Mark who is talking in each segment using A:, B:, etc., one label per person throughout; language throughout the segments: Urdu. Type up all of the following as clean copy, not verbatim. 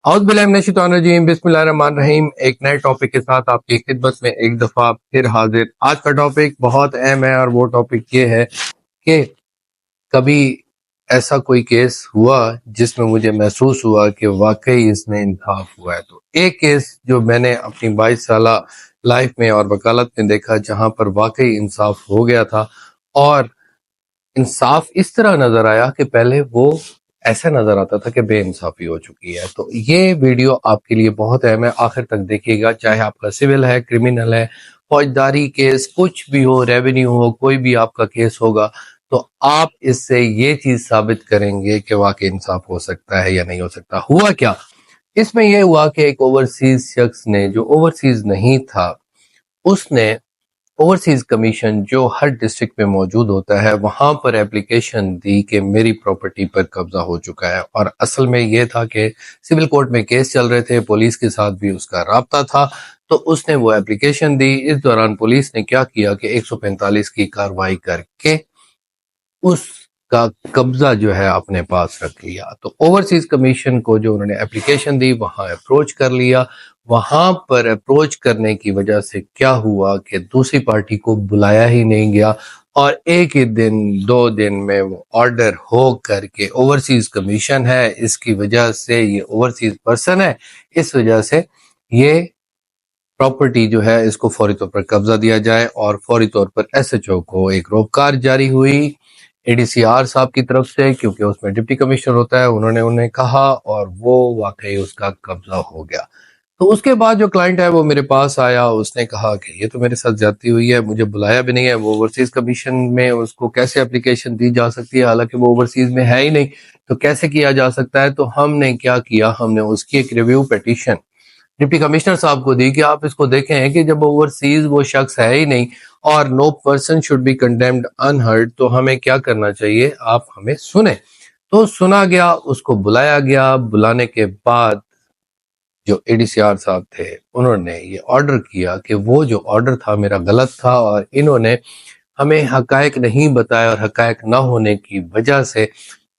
A: اعوذ باللہ من الشیطان الرجیم، بسم اللہ الرحمن الرحیم۔ ایک نئے ٹاپک کے ساتھ آپ کی خدمت میں ایک دفعہ پھر حاضر۔ آج کا ٹاپک بہت اہم ہے اور وہ ٹاپک یہ ہے کہ کبھی ایسا کوئی کیس ہوا جس میں مجھے محسوس ہوا کہ واقعی اس میں انصاف ہوا ہے۔ تو ایک کیس جو میں نے اپنی 22 سالہ لائف میں اور وکالت میں دیکھا جہاں پر واقعی انصاف ہو گیا تھا، اور انصاف اس طرح نظر آیا کہ پہلے وہ ایسا نظر آتا تھا کہ بے انصافی ہو چکی ہے۔ تو یہ ویڈیو آپ کے لیے بہت اہم ہے، آخر تک دیکھیے گا، چاہے آپ کا سول ہے، کرمینل ہے، فوجداری کیس، کچھ بھی ہو، ریونیو ہو، کوئی بھی آپ کا کیس ہوگا تو آپ اس سے یہ چیز ثابت کریں گے کہ واقعی انصاف ہو سکتا ہے یا نہیں ہو سکتا۔ ہوا کیا؟ اس میں یہ ہوا کہ ایک اوورسیز شخص نے، جو اوورسیز نہیں تھا، اس نے اوورسیز کمیشن جو ہر ڈسٹرکٹ میں موجود ہوتا ہے وہاں پر اپلیکیشن دی کہ میری پراپرٹی پر قبضہ ہو چکا ہے۔ اور اصل میں یہ تھا کہ سول کورٹ میں کیس چل رہے تھے، پولیس کے ساتھ بھی اس کا رابطہ تھا، تو اس نے وہ اپلیکیشن دی۔ اس دوران پولیس نے کیا کیا کہ 145 کی کارروائی کر کے اس کا قبضہ جو ہے اپنے پاس رکھ لیا۔ تو اوورسیز کمیشن کو جو انہوں نے اپلیکیشن دی وہاں اپروچ کر لیا۔ وہاں پر اپروچ کرنے کی وجہ سے کیا ہوا کہ دوسری پارٹی کو بلایا ہی نہیں گیا، اور ایک ہی دن 2 دن میں وہ آرڈر ہو کر کے اوورسیز کمیشن ہے، اس کی وجہ سے یہ اوورسیز پرسن ہے، اس وجہ سے یہ پراپرٹی جو ہے اس کو فوری طور پر قبضہ دیا جائے، اور فوری طور پر ایس ایچ او کو ایک روکار جاری ہوئی اے ڈی سی آر صاحب کی طرف سے، کیونکہ اس میں ڈپٹی کمشنر ہوتا ہے، انہوں نے انہیں کہا اور وہ واقعی اس کا قبضہ ہو گیا۔ تو اس کے بعد جو کلائنٹ ہے وہ میرے پاس آیا، اس نے کہا کہ یہ تو میرے ساتھ زیادتی ہوئی ہے، مجھے بلایا بھی نہیں ہے، وہ اوورسیز کمیشن میں اس کو کیسے اپلیکیشن دی جا سکتی ہے، حالانکہ وہ اوورسیز میں ہے ہی نہیں، تو کیسے کیا جا سکتا ہے؟ تو ہم نے کیا کیا، ہم نے اس کی ایک ریویو پیٹیشن ڈپٹی کمشنر صاحب کو دی کہ آپ اس کو دیکھیں کہ جب اوورسیز وہ شخص ہے ہی نہیں اور no person should be condemned unheard, تو ہمیں کیا کرنا چاہیے، آپ ہمیں سنیں۔ تو سنا گیا، اس کو بلایا گیا، بلانے کے بعد جو اے ڈی سی آر صاحب تھے انہوں نے یہ آرڈر کیا کہ وہ جو آرڈر تھا میرا غلط تھا، اور انہوں نے ہمیں حقائق نہیں بتایا، اور حقائق نہ ہونے کی وجہ سے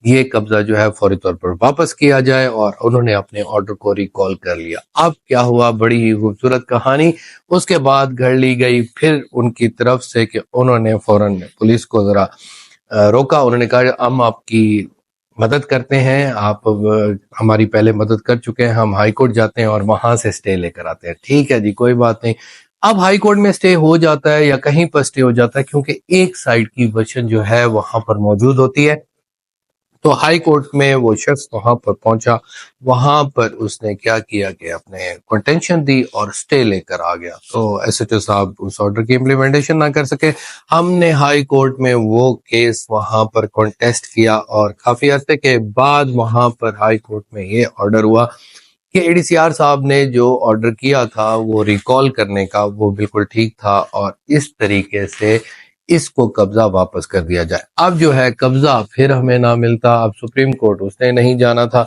A: یہ قبضہ جو ہے فوری طور پر واپس کیا جائے، اور انہوں نے اپنے آرڈر کو ریکال کر لیا۔ اب کیا ہوا، بڑی ہی خوبصورت کہانی اس کے بعد گھڑ لی گئی پھر ان کی طرف سے کہ انہوں نے فوراً پولیس کو ذرا روکا، انہوں نے کہا ہم آپ کی مدد کرتے ہیں، آپ ہماری پہلے مدد کر چکے ہیں، ہم ہائی کورٹ جاتے ہیں اور وہاں سے سٹے لے کر آتے ہیں۔ ٹھیک ہے جی، کوئی بات نہیں۔ اب ہائی کورٹ میں سٹے ہو جاتا ہے یا کہیں پر سٹے ہو جاتا ہے کیونکہ ایک سائڈ کی ورژن جو ہے وہاں پر موجود ہوتی ہے، تو ہائی کورٹ میں وہ شخص وہاں پر پہنچا، وہاں پر اس نے کیا کیا کہ اپنے کنٹینشن دی اور سٹے لے کر آ گیا۔ تو ایس ایچ او صاحب اس آرڈر کی امپلیمنٹیشن نہ کر سکے، ہم نے ہائی کورٹ میں وہ کیس وہاں پر کنٹیسٹ کیا، اور کافی عرصے کے بعد وہاں پر ہائی کورٹ میں یہ آرڈر ہوا کہ اے ڈی سی آر صاحب نے جو آرڈر کیا تھا وہ ریکال کرنے کا وہ بالکل ٹھیک تھا، اور اس طریقے سے اس کو قبضہ واپس کر دیا جائے۔ اب جو ہے قبضہ پھر ہمیں نہ ملتا، اب سپریم کورٹ اس نے نہیں جانا تھا،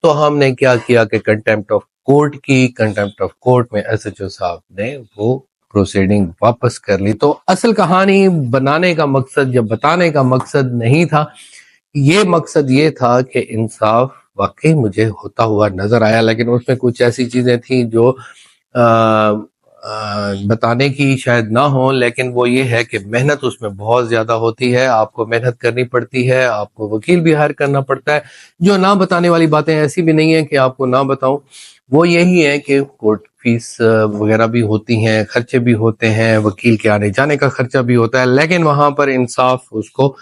A: تو ہم نے کیا کیا کہ کنٹیمپٹ آف کورٹ کی، کنٹیمپٹ آف کورٹ میں ایس ایچ او صاحب نے وہ پروسیڈنگ واپس کر لی۔ تو اصل کہانی بنانے کا مقصد یا بتانے کا مقصد نہیں تھا، یہ مقصد یہ تھا کہ انصاف واقعی مجھے ہوتا ہوا نظر آیا، لیکن اس میں کچھ ایسی چیزیں تھیں جو بتانے کی شاید نہ ہوں، لیکن وہ یہ ہے کہ محنت اس میں بہت زیادہ ہوتی ہے، آپ کو محنت کرنی پڑتی ہے، آپ کو وکیل بھی ہائر کرنا پڑتا ہے۔ جو نہ بتانے والی باتیں ایسی بھی نہیں ہیں کہ آپ کو نہ بتاؤں، وہ یہی ہے کہ کورٹ فیس وغیرہ بھی ہوتی ہیں، خرچے بھی ہوتے ہیں، وکیل کے آنے جانے کا خرچہ بھی ہوتا ہے، لیکن وہاں پر انصاف اس کو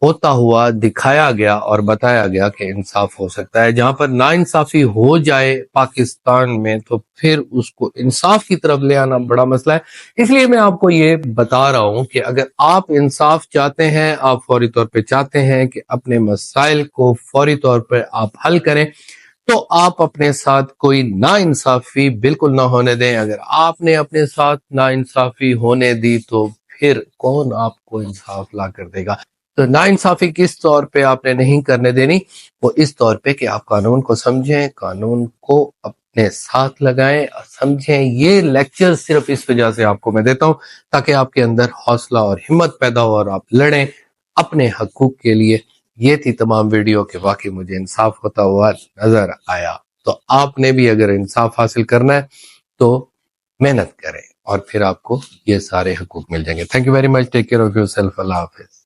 A: ہوتا ہوا دکھایا گیا اور بتایا گیا کہ انصاف ہو سکتا ہے۔ جہاں پر نا انصافی ہو جائے پاکستان میں تو پھر اس کو انصاف کی طرف لے آنا بڑا مسئلہ ہے۔ اس لیے میں آپ کو یہ بتا رہا ہوں کہ اگر آپ انصاف چاہتے ہیں، آپ فوری طور پہ چاہتے ہیں کہ اپنے مسائل کو فوری طور پر آپ حل کریں، تو آپ اپنے ساتھ کوئی نا انصافی بالکل نہ ہونے دیں۔ اگر آپ نے اپنے ساتھ نا انصافی ہونے دی تو پھر کون آپ کو انصاف لا کر دے گا؟ تو نا انصافی کس طور پہ آپ نے نہیں کرنے دینی، وہ اس طور پہ کہ آپ قانون کو سمجھیں، قانون کو اپنے ساتھ لگائیں، سمجھیں۔ یہ لیکچر صرف اس وجہ سے آپ کو میں دیتا ہوں تاکہ آپ کے اندر حوصلہ اور ہمت پیدا ہو اور آپ لڑیں اپنے حقوق کے لیے۔ یہ تھی تمام ویڈیو کہ واقعی مجھے انصاف ہوتا ہوا نظر آیا۔ تو آپ نے بھی اگر انصاف حاصل کرنا ہے تو محنت کریں اور پھر آپ کو یہ سارے حقوق مل جائیں گے. Thank you very much. Take care of yourself. اللہ حافظ.